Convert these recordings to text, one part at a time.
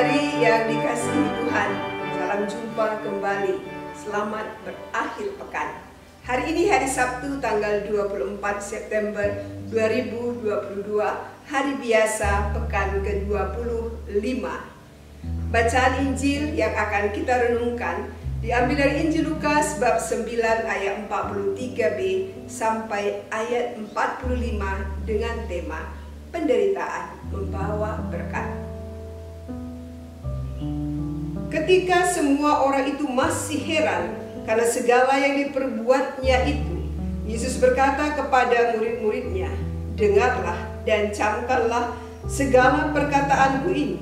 saudari yang dikasihi Tuhan, salam jumpa kembali. Selamat berakhir pekan. Hari ini hari Sabtu tanggal 24 September 2022, hari biasa pekan ke-25. Bacaan Injil yang akan kita renungkan diambil dari Injil Lukas bab 9 ayat 43b sampai ayat 45 dengan tema penderitaan membawa berkat. Ketika semua orang itu masih heran karena segala yang diperbuatnya itu, Yesus berkata kepada murid-muridnya, "Dengarlah dan camkanlah segala perkataanku ini.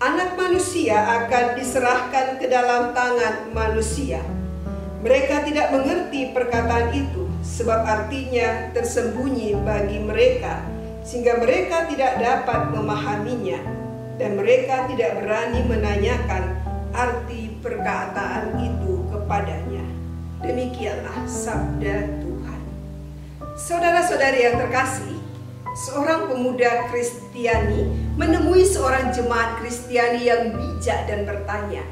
Anak manusia akan diserahkan ke dalam tangan manusia. Mereka tidak mengerti perkataan itu, sebab artinya tersembunyi bagi mereka, sehingga mereka tidak dapat memahaminya, dan mereka tidak berani menanyakan arti perkataan itu kepadanya." Demikianlah sabda Tuhan. Saudara-saudari yang terkasih, seorang pemuda Kristiani menemui seorang jemaat Kristiani yang bijak dan bertanya,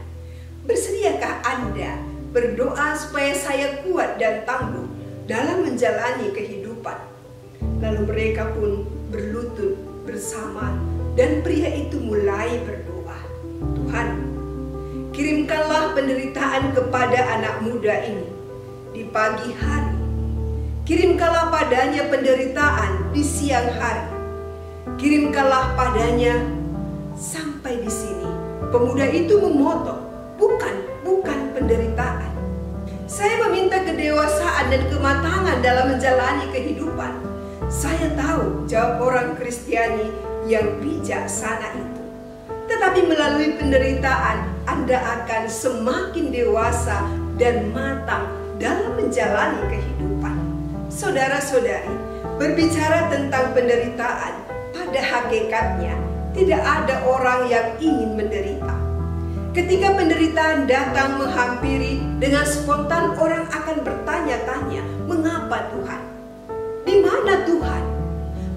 "Bersediakah Anda berdoa supaya saya kuat dan tangguh dalam menjalani kehidupan?" Lalu mereka pun berlutut bersama dan pria itu mulai berdoa, "Tuhan, kirimkanlah penderitaan kepada anak muda ini di pagi hari. Kirimkanlah padanya penderitaan di siang hari. Kirimkanlah padanya sampai di sini." Pemuda itu memotong, bukan penderitaan. "Saya meminta kedewasaan dan kematangan dalam menjalani kehidupan." "Saya tahu," jawab orang Kristiani yang bijaksana itu, "tetapi melalui penderitaan Anda akan semakin dewasa dan matang dalam menjalani kehidupan." Saudara-saudari, berbicara tentang penderitaan, pada hakikatnya tidak ada orang yang ingin menderita. Ketika penderitaan datang menghampiri, dengan spontan orang akan bertanya-tanya, "Mengapa Tuhan? Di mana Tuhan?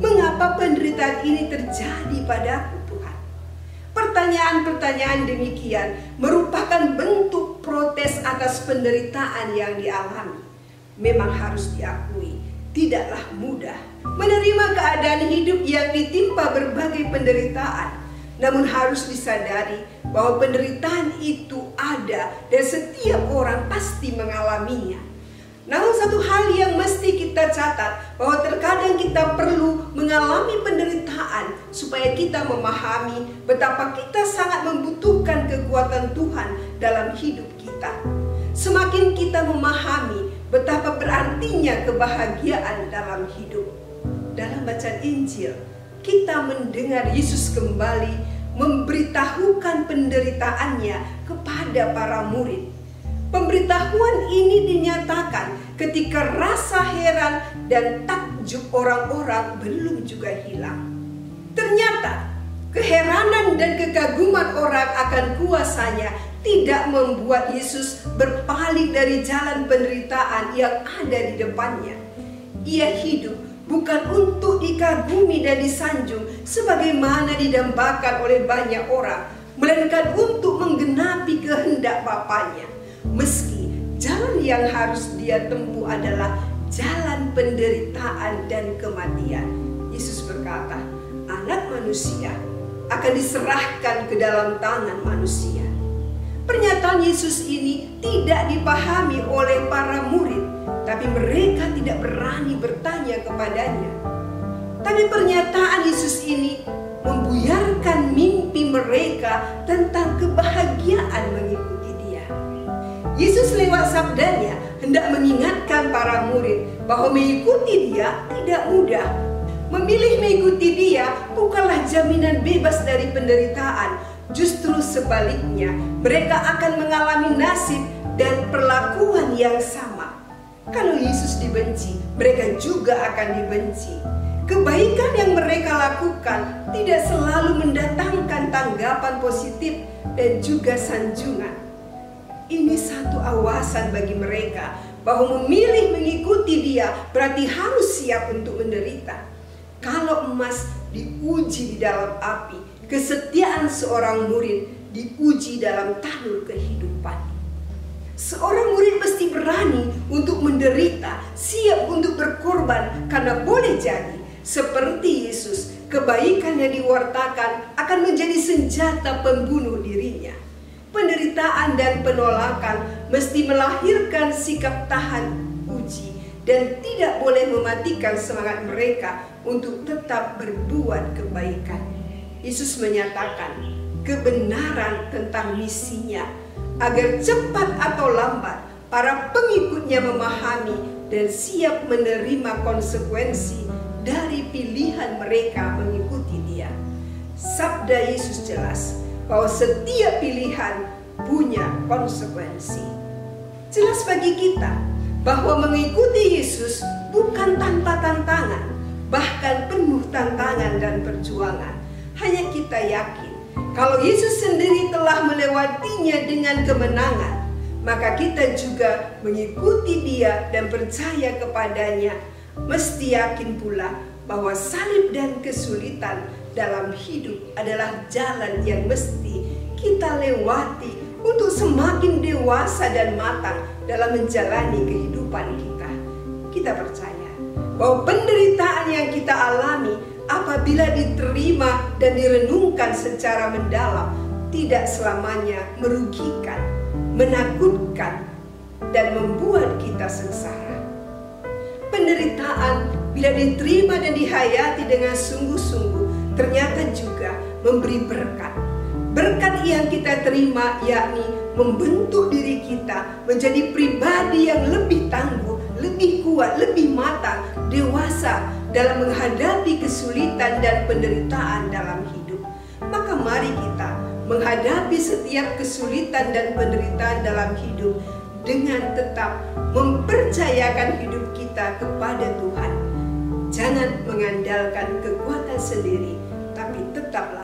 Mengapa penderitaan ini terjadi padaku Tuhan?" Pertanyaan-pertanyaan demikian merupakan bentuk protes atas penderitaan yang dialami. Memang harus diakui, tidaklah mudah menerima keadaan hidup yang ditimpa berbagai penderitaan. Namun harus disadari bahwa penderitaan itu ada dan setiap orang pasti mengalaminya. Namun satu hal yang mesti kita catat, bahwa terkadang kita perlu mengalami penderitaan supaya kita memahami betapa kita sangat membutuhkan kekuatan Tuhan dalam hidup kita. Semakin kita memahami betapa berartinya kebahagiaan dalam hidup. Dalam bacaan Injil, kita mendengar Yesus kembali memberitahukan penderitaannya kepada para murid. Pemberitahuan ini dinyatakan ketika rasa heran dan takjub orang-orang belum juga hilang. Ternyata keheranan dan kekaguman orang akan kuasanya tidak membuat Yesus berpaling dari jalan penderitaan yang ada di depannya. Ia hidup bukan untuk dikagumi dan disanjung sebagaimana didambakan oleh banyak orang, melainkan untuk menggenapi kehendak Bapanya. Meski jalan yang harus dia tempuh adalah jalan penderitaan dan kematian, Yesus berkata, Anak manusia akan diserahkan ke dalam tangan manusia. Pernyataan Yesus ini tidak dipahami oleh para murid, tapi mereka tidak berani bertanya kepadanya. Tapi pernyataan Yesus ini membuyarkan mimpi mereka tentang kebahagiaan mengikuti Dia. Yesus lewat sabdanya hendak mengingatkan para murid bahwa mengikuti Dia tidak mudah. Memilih mengikuti Dia bukanlah jaminan bebas dari penderitaan. Justru sebaliknya, mereka akan mengalami nasib dan perlakuan yang sama. Kalau Yesus dibenci, mereka juga akan dibenci. Kebaikan yang mereka lakukan tidak selalu mendatangkan tanggapan positif dan juga sanjungan. Ini satu awasan bagi mereka bahwa memilih mengikuti Dia berarti harus siap untuk menderita. Kalau emas diuji di dalam api, kesetiaan seorang murid diuji dalam tanur kehidupan. Seorang murid mesti berani untuk menderita, siap untuk berkorban, karena boleh jadi seperti Yesus, kebaikan yang diwartakan akan menjadi senjata pembunuh dirinya. Penderitaan dan penolakan mesti melahirkan sikap tahan uji dan tidak boleh mematikan semangat mereka untuk tetap berbuat kebaikan. Yesus menyatakan kebenaran tentang misinya agar cepat atau lambat para pengikutnya memahami dan siap menerima konsekuensi dari pilihan mereka mengikuti Dia. Sabda Yesus jelas bahwa setiap pilihan punya konsekuensi. Jelas bagi kita bahwa mengikuti Yesus bukan tanpa tantangan, bahkan penuh tantangan dan perjuangan. Hanya kita yakin kalau Yesus sendiri telah melewatinya dengan kemenangan, maka kita juga mengikuti Dia dan percaya kepadanya. Mesti yakin pula bahwa salib dan kesulitan dalam hidup adalah jalan yang mesti kita lewati untuk semakin dewasa dan matang dalam menjalani kehidupan kita. Kita percaya bahwa penderitaan yang kita alami apabila diterima dan direnungkan secara mendalam tidak selamanya merugikan, menakutkan, dan membuat kita sengsara. Penderitaan bila diterima dan dihayati dengan sungguh-sungguh ternyata juga memberi berkat. Berkat yang kita terima yakni membentuk diri kita menjadi pribadi yang lebih tangguh, lebih kuat, lebih matang, dewasa dalam menghadapi kesulitan dan penderitaan dalam hidup. Maka mari kita menghadapi setiap kesulitan dan penderitaan dalam hidup dengan tetap mempercayakan hidup kita kepada Tuhan. Jangan mengandalkan kekuatan sendiri, tapi tetaplah